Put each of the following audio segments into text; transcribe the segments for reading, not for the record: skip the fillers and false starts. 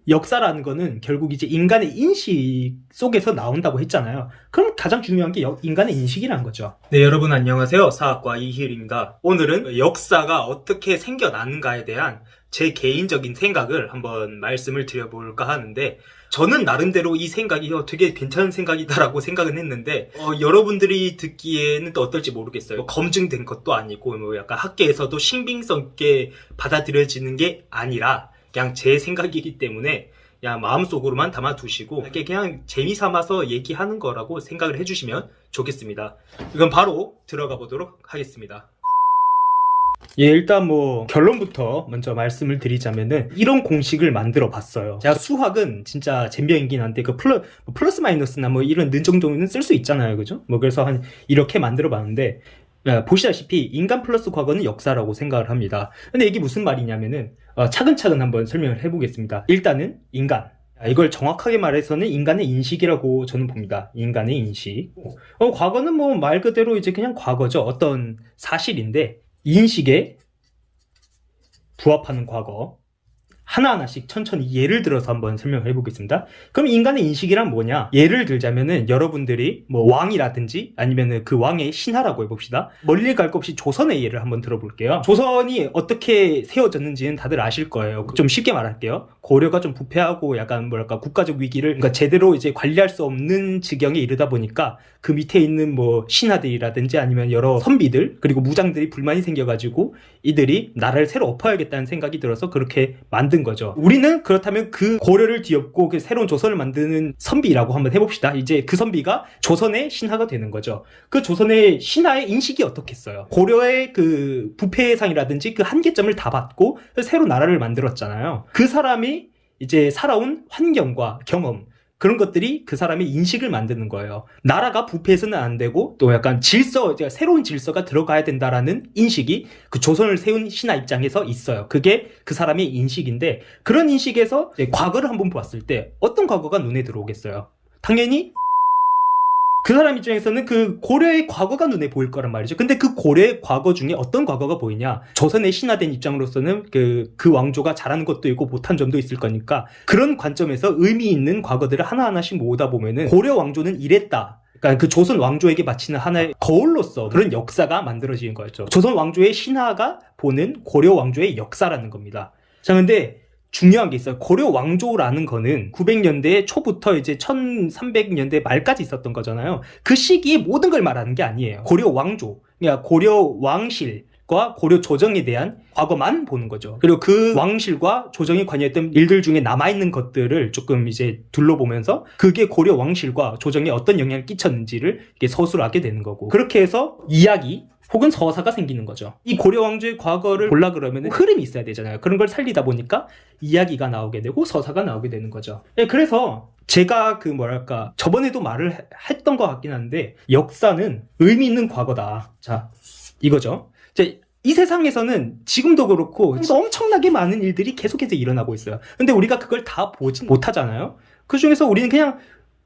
역사라는 거는 결국 이제 인간의 인식 속에서 나온다고 했잖아요. 그럼 가장 중요한 게 인간의 인식이라는 거죠. 네, 여러분 안녕하세요. 사학과 이희일입니다. 오늘은 역사가 어떻게 생겨나는가에 대한 제 개인적인 생각을 한번 말씀을 드려볼까 하는데, 저는 나름대로 이 생각이 되게 괜찮은 생각이다라고 생각은 했는데, 여러분들이 듣기에는 또 어떨지 모르겠어요. 검증된 것도 아니고 약간 학계에서도 신빙성 있게 받아들여지는 게 아니라 그냥 제 생각이기 때문에 그냥 마음속으로만 담아두시고 그냥 재미삼아서 얘기하는 거라고 생각을 해주시면 좋겠습니다. 이건 바로 들어가 보도록 하겠습니다. 예, 일단 결론부터 먼저 말씀을 드리자면은 이런 공식을 만들어 봤어요. 제가 수학은 진짜 젬병이긴 한데 플러스 마이너스나 이런 는 정도는 쓸 수 있잖아요. 그죠? 그래서 이렇게 만들어 봤는데, 보시다시피 인간 플러스 과거는 역사라고 생각을 합니다. 근데 이게 무슨 말이냐면은 차근차근 한번 설명을 해보겠습니다. 일단은 인간, 이걸 정확하게 말해서는 인간의 인식이라고 저는 봅니다. 인간의 인식. 과거는 말 그대로 이제 그냥 과거죠. 어떤 사실인데 인식에 부합하는 과거, 하나하나씩 천천히 예를 들어서 한번 설명을 해보겠습니다. 그럼 인간의 인식이란 뭐냐? 예를 들자면은 여러분들이 왕이라든지 아니면은 그 왕의 신하라고 해봅시다. 멀리 갈 것 없이 조선의 예를 한번 들어볼게요. 조선이 어떻게 세워졌는지는 다들 아실 거예요. 좀 쉽게 말할게요. 고려가 좀 부패하고 약간 국가적 위기를 제대로 이제 관리할 수 없는 지경에 이르다 보니까 그 밑에 있는 신하들이라든지 아니면 여러 선비들 그리고 무장들이 불만이 생겨가지고 이들이 나라를 새로 엎어야겠다는 생각이 들어서 그렇게 만든 거죠. 우리는 그렇다면 그 고려를 뒤엎고 그 새로운 조선을 만드는 선비라고 한번 해봅시다. 이제 그 선비가 조선의 신하가 되는 거죠. 그 조선의 신하의 인식이 어떻겠어요? 고려의 그 부패상이라든지 그 한계점을 다 받고 새로 나라를 만들었잖아요. 그 사람이 이제 살아온 환경과 경험, 그런 것들이 그 사람의 인식을 만드는 거예요. 나라가 부패해서는 안 되고 또 약간 새로운 질서가 들어가야 된다라는 인식이 그 조선을 세운 신하 입장에서 있어요. 그게 그 사람의 인식인데, 그런 인식에서 이제 과거를 한번 봤을 때 어떤 과거가 눈에 들어오겠어요? 당연히 그 사람 입장에서는 그 고려의 과거가 눈에 보일 거란 말이죠. 근데 그 고려의 과거 중에 어떤 과거가 보이냐? 조선의 신하된 입장으로서는 그 왕조가 잘하는 것도 있고 못한 점도 있을 거니까 그런 관점에서 의미 있는 과거들을 하나하나씩 모으다 보면은 고려 왕조는 이랬다. 그러니까 그 조선 왕조에게 바치는 하나의 거울로서 그런 역사가 만들어지는 거였죠. 조선 왕조의 신하가 보는 고려 왕조의 역사라는 겁니다. 자, 근데 중요한 게 있어요. 고려 왕조라는 거는 900년대 초부터 이제 1300년대 말까지 있었던 거잖아요. 그 시기에 모든 걸 말하는 게 아니에요. 고려 왕조, 그러니까 고려 왕실과 고려 조정에 대한 과거만 보는 거죠. 그리고 그 왕실과 조정이 관여했던 일들 중에 남아있는 것들을 조금 이제 둘러보면서 그게 고려 왕실과 조정에 어떤 영향을 끼쳤는지를 이렇게 서술을 하게 되는 거고, 그렇게 해서 이야기 혹은 서사가 생기는 거죠. 이 고려 왕조의 과거를 보려 그러면 흐름이 있어야 되잖아요. 그런 걸 살리다 보니까 이야기가 나오게 되고 서사가 나오게 되는 거죠. 그래서 제가 저번에도 말을 했던 것 같긴 한데, 역사는 의미 있는 과거다. 자, 이거죠. 이 세상에서는 지금도 그렇고 엄청나게 많은 일들이 계속해서 일어나고 있어요. 근데 우리가 그걸 다 보진 못하잖아요. 그 중에서 우리는 그냥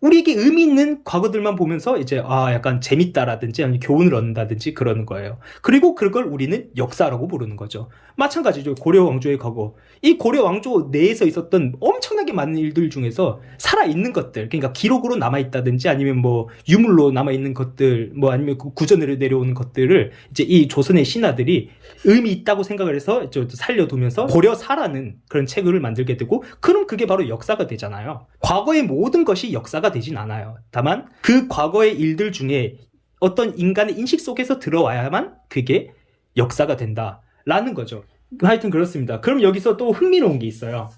우리에게 의미 있는 과거들만 보면서 이제 약간 재밌다라든지 아니면 교훈을 얻는다든지 그러는 거예요. 그리고 그걸 우리는 역사라고 부르는 거죠. 마찬가지죠. 고려 왕조의 과거. 이 고려 왕조 내에서 있었던 엄청나게 많은 일들 중에서 살아있는 것들, 그러니까 기록으로 남아있다든지 아니면 유물로 남아있는 것들, 아니면 구전으로 내려오는 것들을 이제 이 조선의 신하들이 의미 있다고 생각을 해서 살려두면서 고려사라는 그런 책을 만들게 되고, 그럼 그게 바로 역사가 되잖아요. 과거의 모든 것이 역사가 되진 않아요. 다만 그 과거의 일들 중에 어떤 인간의 인식 속에서 들어와야만 그게 역사가 된다라는 거죠. 하여튼 그렇습니다. 그럼 여기서 또 흥미로운 게 있어요.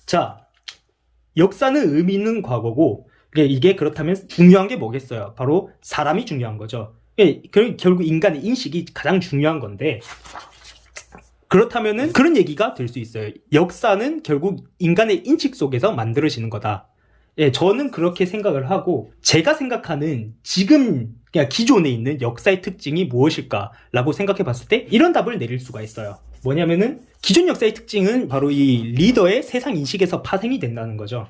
자, 역사는 의미 있는 과거고, 이게 그렇다면 중요한 게 뭐겠어요? 바로 사람이 중요한 거죠. 결국 인간의 인식이 가장 중요한 건데, 그렇다면은 그런 얘기가 될 수 있어요. 역사는 결국 인간의 인식 속에서 만들어지는 거다. 저는 그렇게 생각을 하고, 제가 생각하는 지금 그냥 기존에 있는 역사의 특징이 무엇일까라고 생각해 봤을 때 이런 답을 내릴 수가 있어요. 뭐냐면은 기존 역사의 특징은 바로 이 리더의 세상 인식에서 파생이 된다는 거죠.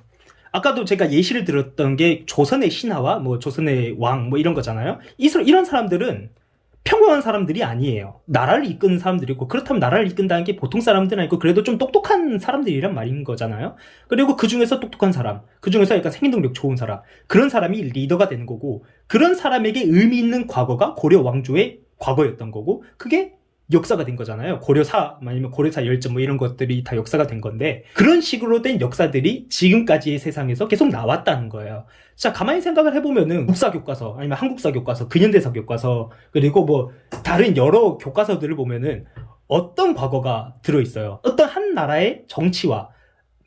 아까도 제가 예시를 들었던 게 조선의 신하와 조선의 왕 이런 거잖아요. 이런 사람들은 평범한 사람들이 아니에요. 나라를 이끄는 사람들이고, 그렇다면 나라를 이끈다는 게 보통 사람들은 아니고 그래도 좀 똑똑한 사람들이란 말인 거잖아요. 그리고 그 중에서 똑똑한 사람, 그 중에서 약간 생명력 좋은 사람, 그런 사람이 리더가 되는 거고, 그런 사람에게 의미 있는 과거가 고려 왕조의 과거였던 거고, 그게 역사가 된 거잖아요. 고려사 아니면 고려사 열전 뭐 이런 것들이 다 역사가 된 건데, 그런 식으로 된 역사들이 지금까지의 세상에서 계속 나왔다는 거예요. 자, 가만히 생각을 해보면은 국사 교과서 아니면 한국사 교과서, 근현대사 교과서, 그리고 뭐 다른 여러 교과서들을 보면은 어떤 과거가 들어있어요. 어떤 한 나라의 정치와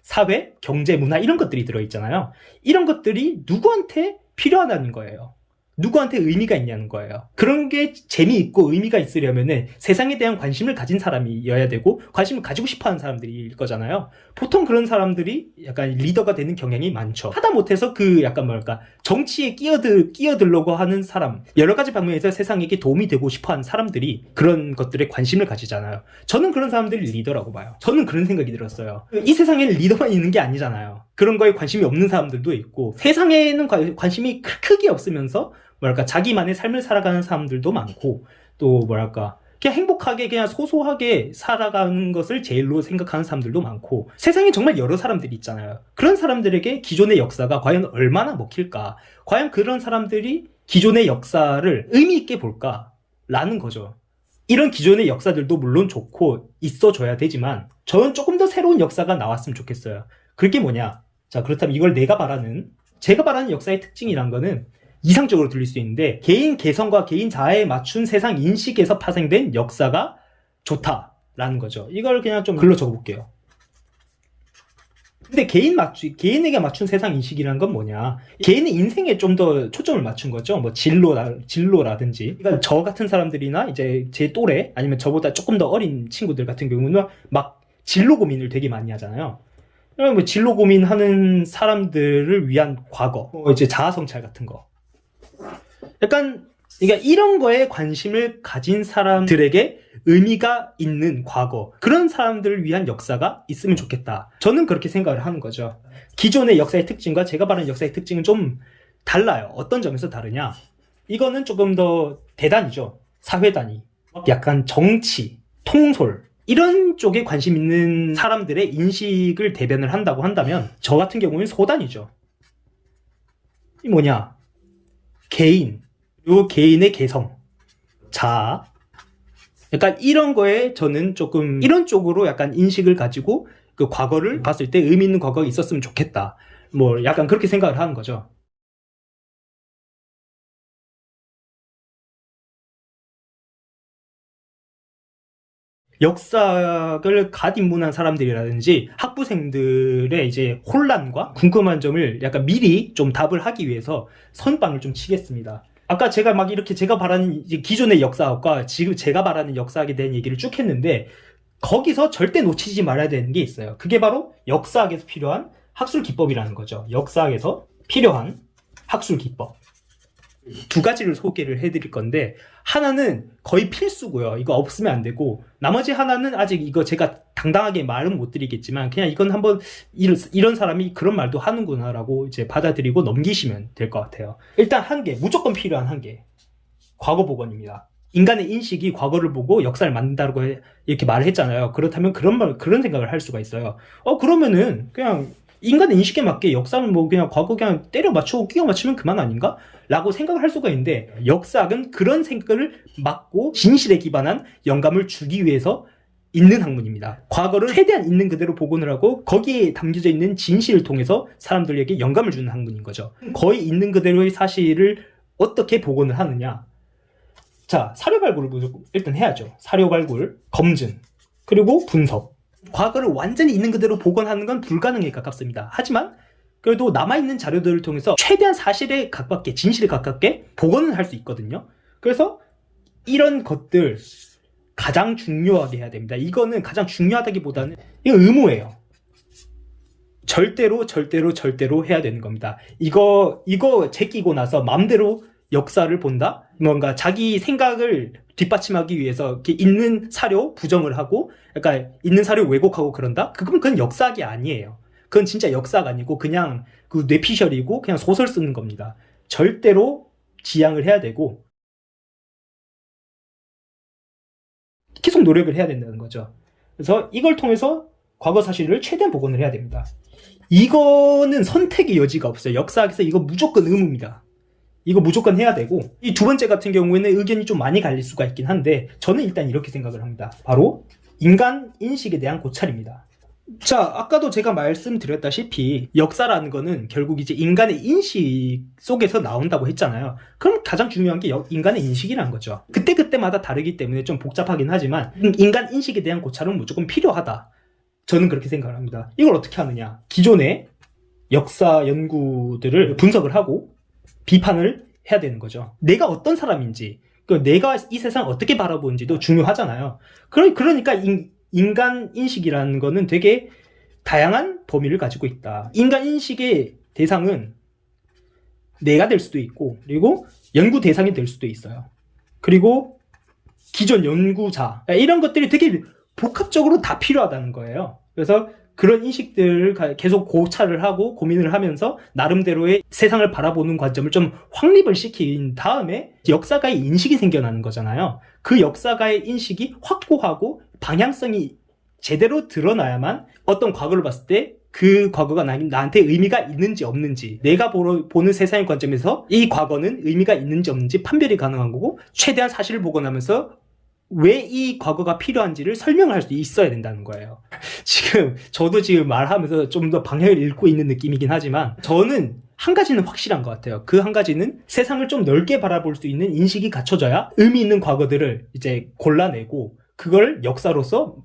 사회, 경제, 문화 이런 것들이 들어있잖아요. 이런 것들이 누구한테 필요하다는 거예요. 누구한테 의미가 있냐는 거예요. 그런 게 재미있고 의미가 있으려면은 세상에 대한 관심을 가진 사람이어야 되고, 관심을 가지고 싶어 하는 사람들일 거잖아요. 보통 그런 사람들이 약간 리더가 되는 경향이 많죠. 하다 못해서 그 약간 뭐랄까, 정치에 끼어들려고 하는 사람, 여러 가지 방면에서 세상에게 도움이 되고 싶어 하는 사람들이 그런 것들에 관심을 가지잖아요. 저는 그런 사람들이 리더라고 봐요. 저는 그런 생각이 들었어요. 이 세상에는 리더만 있는 게 아니잖아요. 그런 거에 관심이 없는 사람들도 있고, 세상에는 관심이 크게 없으면서 뭐랄까, 자기만의 삶을 살아가는 사람들도 많고, 또 뭐랄까, 그냥 행복하게 그냥 소소하게 살아가는 것을 제일로 생각하는 사람들도 많고, 세상에 정말 여러 사람들이 있잖아요. 그런 사람들에게 기존의 역사가 과연 얼마나 먹힐까? 과연 그런 사람들이 기존의 역사를 의미 있게 볼까? 라는 거죠. 이런 기존의 역사들도 물론 좋고 있어줘야 되지만, 저는 조금 더 새로운 역사가 나왔으면 좋겠어요. 그게 뭐냐? 자, 그렇다면 이걸 제가 말하는 역사의 특징이란 거는 이상적으로 들릴 수 있는데, 개인 개성과 개인 자아에 맞춘 세상 인식에서 파생된 역사가 좋다라는 거죠. 이걸 그냥 좀 글로 적어볼게요. 근데 개인에게 맞춘 세상 인식이라는 건 뭐냐? 개인의 인생에 좀 더 초점을 맞춘 거죠. 뭐 진로라든지. 그러니까 저 같은 사람들이나 이제 제 또래, 아니면 저보다 조금 더 어린 친구들 같은 경우는 막 진로 고민을 되게 많이 하잖아요. 뭐 진로 고민하는 사람들을 위한 과거, 이제 자아 성찰 같은 거. 약간, 그러니까 이런 거에 관심을 가진 사람들에게 의미가 있는 과거, 그런 사람들을 위한 역사가 있으면 좋겠다. 저는 그렇게 생각을 하는 거죠. 기존의 역사의 특징과 제가 말하는 역사의 특징은 좀 달라요. 어떤 점에서 다르냐? 이거는 조금 더 대단위죠. 사회단위. 약간 정치, 통솔, 이런 쪽에 관심 있는 사람들의 인식을 대변을 한다고 한다면, 저 같은 경우는 소단위죠. 이 뭐냐? 요 개인의 개성, 자아, 약간 이런 거에 저는 조금 이런 쪽으로 약간 인식을 가지고 그 과거를 봤을 때 의미 있는 과거가 있었으면 좋겠다. 뭐 약간 그렇게 생각을 하는 거죠. 역사를 갓 입문한 사람들이라든지 학부생들의 이제 혼란과 궁금한 점을 약간 미리 좀 답을 하기 위해서 선빵을 좀 치겠습니다. 아까 제가 막 이렇게 제가 말하는 이제 기존의 역사학과 지금 제가 말하는 역사학에 대한 얘기를 쭉 했는데, 거기서 절대 놓치지 말아야 되는 게 있어요. 그게 바로 역사학에서 필요한 학술 기법이라는 거죠. 역사학에서 필요한 학술 기법. 두 가지를 소개를 해드릴 건데, 하나는 거의 필수고요. 이거 없으면 안 되고, 나머지 하나는 아직 이거 제가 당당하게 말은 못 드리겠지만, 그냥 이건 한번 이런 사람이 그런 말도 하는구나 라고 이제 받아들이고 넘기시면 될 것 같아요. 일단 한 개, 무조건 필요한 한 개, 과거 복원입니다. 인간의 인식이 과거를 보고 역사를 만든다고 이렇게 말을 했잖아요. 그렇다면 그런 생각을 할 수가 있어요. 그러면은 그냥 인간의 인식에 맞게 역사는 뭐 그냥 과거 그냥 때려 맞추고 끼워 맞추면 그만 아닌가? 라고 생각을 할 수가 있는데, 역사학은 그런 생각을 막고 진실에 기반한 영감을 주기 위해서 있는 학문입니다. 과거를 최대한 있는 그대로 복원을 하고 거기에 담겨져 있는 진실을 통해서 사람들에게 영감을 주는 학문인 거죠. 거의 있는 그대로의 사실을 어떻게 복원을 하느냐? 자, 사료 발굴을 일단 해야죠. 사료 발굴, 검증, 그리고 분석. 과거를 완전히 있는 그대로 복원하는 건 불가능에 가깝습니다. 하지만 그래도 남아있는 자료들을 통해서 최대한 사실에 가깝게, 진실에 가깝게 복원을 할 수 있거든요. 그래서 이런 것들 가장 중요하게 해야 됩니다. 이거는 가장 중요하다기보다는 이거 의무예요. 절대로 해야 되는 겁니다. 이거 제끼고 나서 마음대로 역사를 본다? 뭔가 자기 생각을 뒷받침하기 위해서 이렇게 있는 사료 부정을 하고, 약간 있는 사료 왜곡하고 그런다? 그건 역사학이 아니에요. 그건 진짜 역사가 아니고 그냥 그 뇌피셜이고 그냥 소설 쓰는 겁니다. 절대로 지양을 해야 되고, 계속 노력을 해야 된다는 거죠. 그래서 이걸 통해서 과거 사실을 최대한 복원을 해야 됩니다. 이거는 선택의 여지가 없어요. 역사학에서 이거 무조건 의무입니다. 이거 무조건 해야 되고, 이 두 번째 같은 경우에는 의견이 좀 많이 갈릴 수가 있긴 한데, 저는 일단 이렇게 생각을 합니다. 바로 인간 인식에 대한 고찰입니다. 자, 아까도 제가 말씀드렸다시피 역사라는 거는 결국 이제 인간의 인식 속에서 나온다고 했잖아요. 그럼 가장 중요한 게 인간의 인식이라는 거죠. 그때그때마다 다르기 때문에 좀 복잡하긴 하지만 인간 인식에 대한 고찰은 무조건 필요하다. 저는 그렇게 생각을 합니다. 이걸 어떻게 하느냐? 기존의 역사 연구들을 분석을 하고 비판을 해야 되는 거죠. 내가 어떤 사람인지, 내가 이 세상을 어떻게 바라보는지도 중요하잖아요. 그러니까 인간 인식이라는 거는 되게 다양한 범위를 가지고 있다. 인간 인식의 대상은 내가 될 수도 있고, 그리고 연구 대상이 될 수도 있어요. 그리고 기존 연구자, 이런 것들이 되게 복합적으로 다 필요하다는 거예요. 그래서 그런 인식들을 계속 고찰을 하고 고민을 하면서 나름대로의 세상을 바라보는 관점을 좀 확립을 시킨 다음에 역사가의 인식이 생겨나는 거잖아요. 그 역사가의 인식이 확고하고 방향성이 제대로 드러나야만 어떤 과거를 봤을 때 그 과거가 나한테 의미가 있는지 없는지, 내가 보는 세상의 관점에서 이 과거는 의미가 있는지 없는지 판별이 가능한 거고, 최대한 사실을 복원하면서 왜 이 과거가 필요한지를 설명을 할 수 있어야 된다는 거예요. 저도 지금 말하면서 좀 더 방향을 잃고 있는 느낌이긴 하지만, 저는 한 가지는 확실한 것 같아요. 그 한 가지는 세상을 좀 넓게 바라볼 수 있는 인식이 갖춰져야 의미 있는 과거들을 이제 골라내고 그걸 역사로서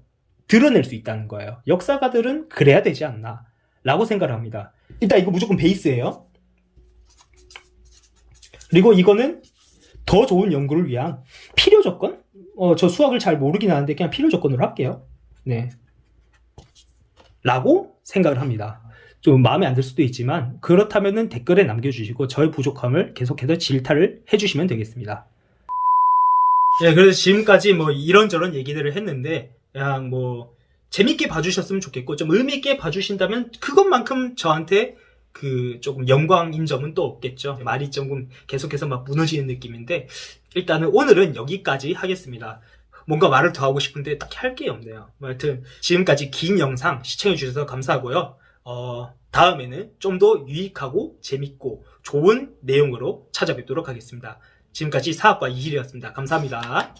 드러낼 수 있다는 거예요. 역사가들은 그래야 되지 않나 라고 생각을 합니다. 일단 이거 무조건 베이스예요. 그리고 이거는 더 좋은 연구를 위한 필요 조건? 저 수학을 잘 모르긴 하는데 그냥 필요 조건으로 할게요. 네. 라고 생각을 합니다. 좀 마음에 안 들 수도 있지만, 그렇다면은 댓글에 남겨주시고 저의 부족함을 계속해서 질타를 해주시면 되겠습니다. 네, 그래서 지금까지 뭐 이런저런 얘기들을 했는데, 그냥 뭐 재밌게 봐주셨으면 좋겠고, 좀 의미있게 봐주신다면 그것만큼 저한테 조금 영광인 점은 또 없겠죠. 말이 조금 계속해서 막 무너지는 느낌인데, 일단은 오늘은 여기까지 하겠습니다. 뭔가 말을 더 하고 싶은데 딱히 할 게 없네요. 하여튼 지금까지 긴 영상 시청해주셔서 감사하고요. 다음에는 좀 더 유익하고 재밌고 좋은 내용으로 찾아뵙도록 하겠습니다. 지금까지 사학과 이힐이었습니다. 감사합니다.